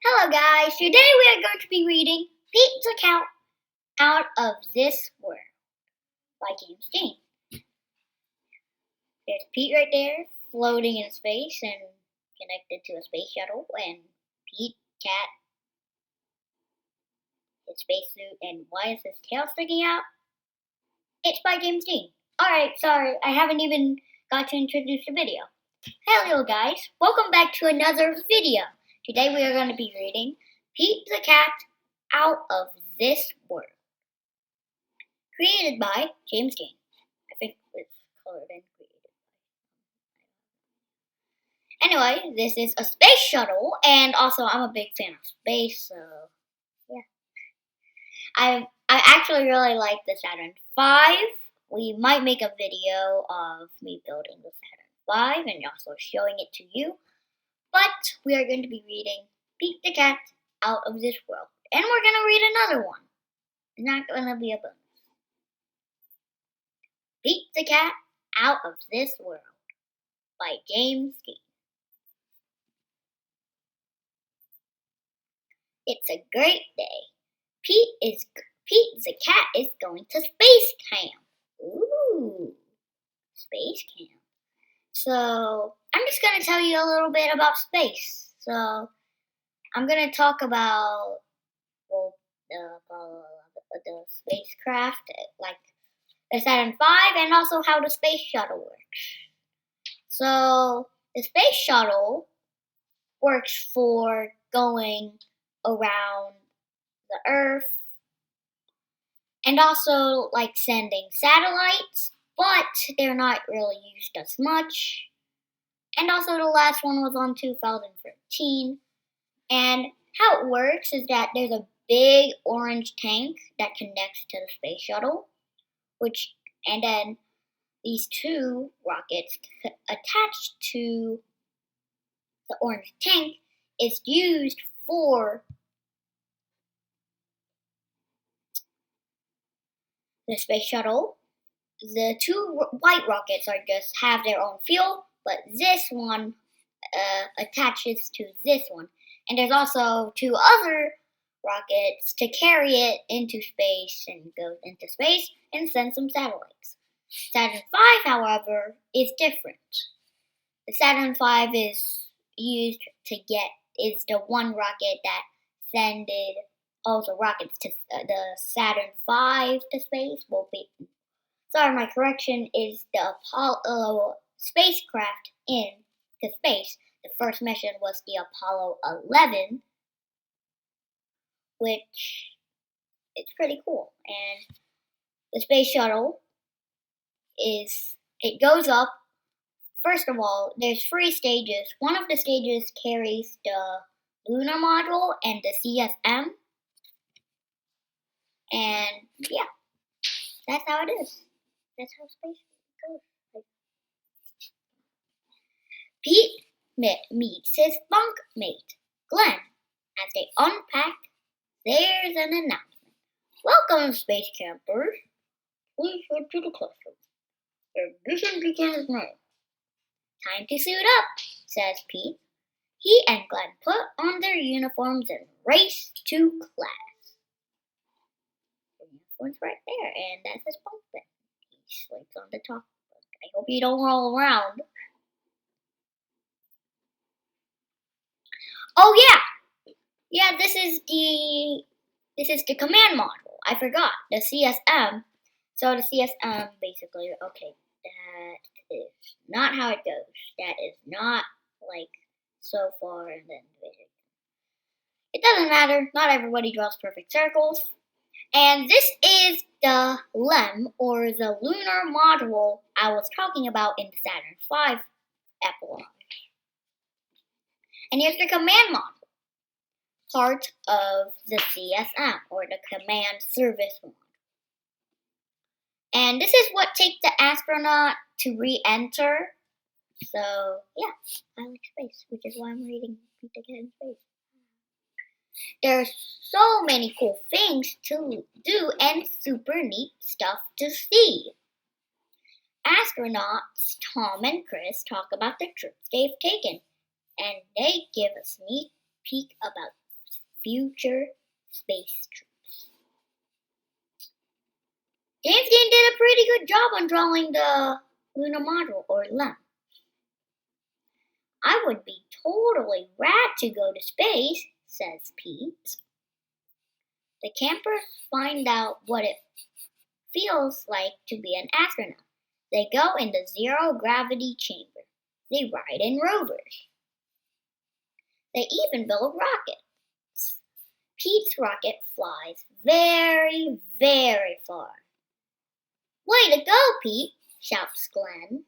Hello guys, today we are going to be reading Pete's account Out of This World by James Dean. There's Pete right there, floating in space and connected to a space shuttle, and Pete, Cat, his spacesuit, and why is his tail sticking out? It's by James Dean. Alright, sorry, I haven't even got to introduce the video. Hello guys, welcome back to another video. Today we are going to be reading Pete the Cat Out of This World. Created by James Dean. I think it's colored and created. Anyway, this is a space shuttle, and also I'm a big fan of space, so yeah. I actually really like the Saturn V. We might make a video of me building the Saturn V and also showing it to you. But we are going to be reading Pete the Cat Out of This World. And we're going to read another one. It's not going to be a bonus. Pete the Cat Out of This World by James Dean. It's a great day. Pete the cat is going to space camp. Ooh, space camp. So, I'm just going to tell you a little bit about space. So, I'm going to talk about the spacecraft, like the Saturn V, and also how the space shuttle works. So, the space shuttle works for going around the Earth and also like sending satellites, but they're not really used as much. And also the last one was on 2013. And how it works is that there's a big orange tank that connects to the space shuttle, and then these two rockets attached to the orange tank is used for the space shuttle. The two white rockets have their own fuel, but this one attaches to this one. And there's also two other rockets to carry it into space and goes into space and send some satellites. Saturn V, however, is different. The Saturn V is the one rocket that sent all the rockets to the Saturn V to space. My correction is the Apollo spacecraft into space. The first mission was the Apollo 11, which is pretty cool. And the space shuttle it goes up. First of all, there's 3 stages. One of the stages carries the lunar module and the CSM. And yeah, that's how it is. That's how space goes. Pete meets his bunkmate, Glenn. As they unpack, there's an announcement. Welcome, space campers. Please head to the classroom. Your mission begins now. Time to suit up, says Pete. He and Glenn put on their uniforms and race to class. The uniform's right there, and that's his bunk bed. He sleeps on the top. I hope you don't roll around. Oh yeah, this is the command module. I forgot the CSM. So the CSM basically, okay, that is not how it goes. That is not like so far and then division. It doesn't matter. Not everybody draws perfect circles. And this is the LEM, or the lunar module I was talking about in the Saturn V epilogue. And here's the command module, part of the CSM, or the Command Service Module. And this is what takes the astronaut to re-enter. So, yeah, I like space, which is why I'm reading Pete the Cat in Space. There's so many cool things to do and super neat stuff to see. Astronauts Tom and Chris talk about the trips they've taken, and they give a sneak peek about future space troops. James Dean did a pretty good job on drawing the lunar module, or LEM. I would be totally rad to go to space, says Pete. The campers find out what it feels like to be an astronaut. They go in the zero-gravity chamber. They ride in rovers. They even build rockets. Pete's rocket flies very, very far. Way to go, Pete, shouts Glenn.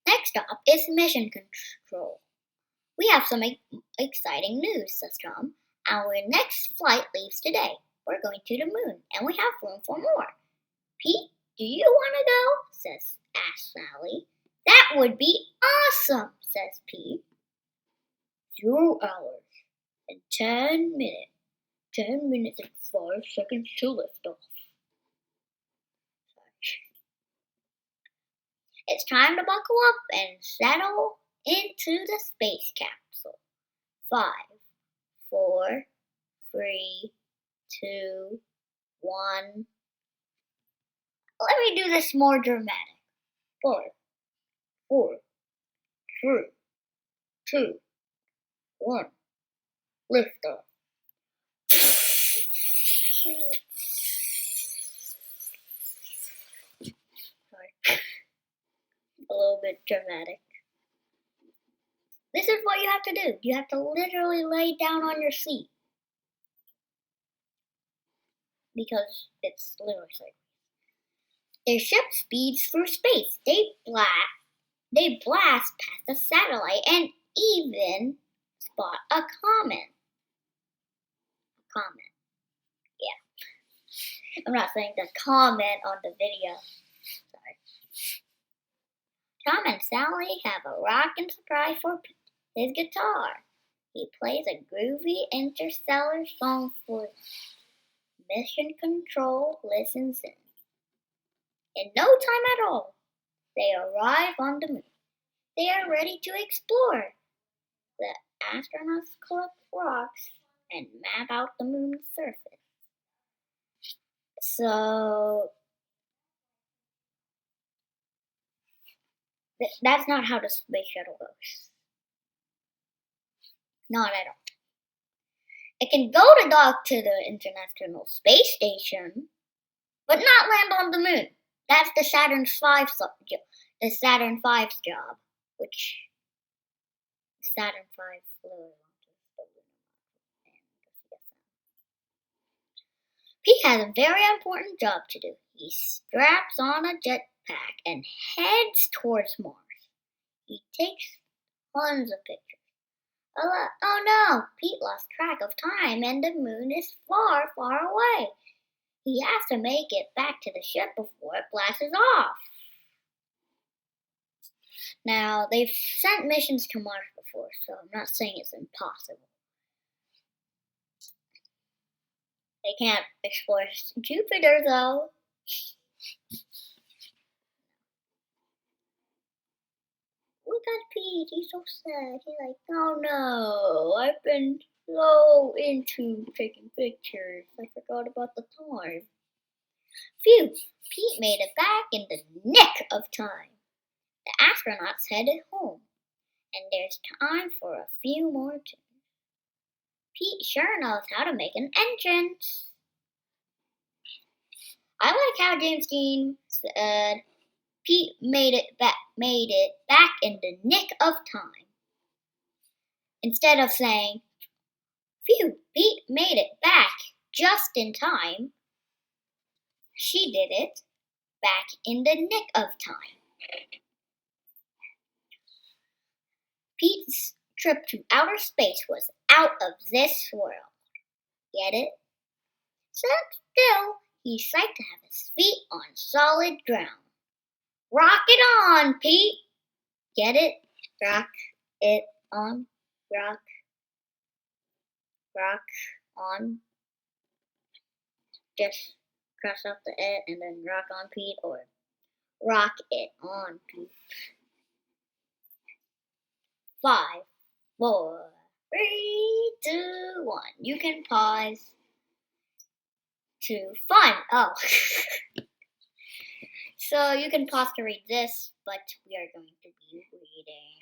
Next up is mission control. We have some exciting news, says Tom. Our next flight leaves today. We're going to the moon, and we have room for more. Pete, do you want to go? asks Sally. That would be awesome, says Pete. 0 hours and 10 minutes. 10 minutes and 5 seconds to lift off. It's time to buckle up and settle into the space capsule. 5, 4, 3, 2, 1. Let me do this more dramatic. 5, 4, 3, 2, 1. Lift off. A little bit dramatic. This is what you have to do. You have to literally lay down on your seat. Because it's literally like their ship speeds through space. They blast past a satellite and even spot a comet. Yeah. I'm not saying the comment on the video. Sorry. Tom and Sally have a rockin' surprise for Pete. His guitar. He plays a groovy interstellar song for them. Mission Control listens in. In no time at all, they arrive on the moon. They are ready to explore. The astronauts collect rocks and map out the moon's surface. So, that's not how the space shuttle goes. Not at all. It can go to dock to the International Space Station, but not land on the moon. That's the Saturn V's job, which Saturn V flew onto the lunar module. Pete has a very important job to do. He straps on a jetpack and heads towards Mars. He takes tons of pictures. Oh no, Pete lost track of time and the moon is far, far away. He has to make it back to the ship before it blasts off. Now, they've sent missions to Mars before, so I'm not saying it's impossible. They can't explore Jupiter, though. Look at Pete, he's so sad. He's like, oh no, I've been so into taking pictures. I forgot about the time. Phew, Pete made it back in the nick of time. The astronauts headed home, and there's time for a few more tunes. Pete sure knows how to make an entrance. I like how James Dean said Pete made it back in the nick of time. Instead of saying, phew, Pete made it back just in time. She did it back in the nick of time. Pete's trip to outer space was out of this world. Get it? Still, he's psyched to have his feet on solid ground. Rock it on, Pete! Get it? Rock it on. Rock on. Just cross out the it and then rock on, Pete, or rock it on, Pete. 5, 4, 3, 2, 1. You can pause to fun. Oh. So you can pause to read this, but we are going to be reading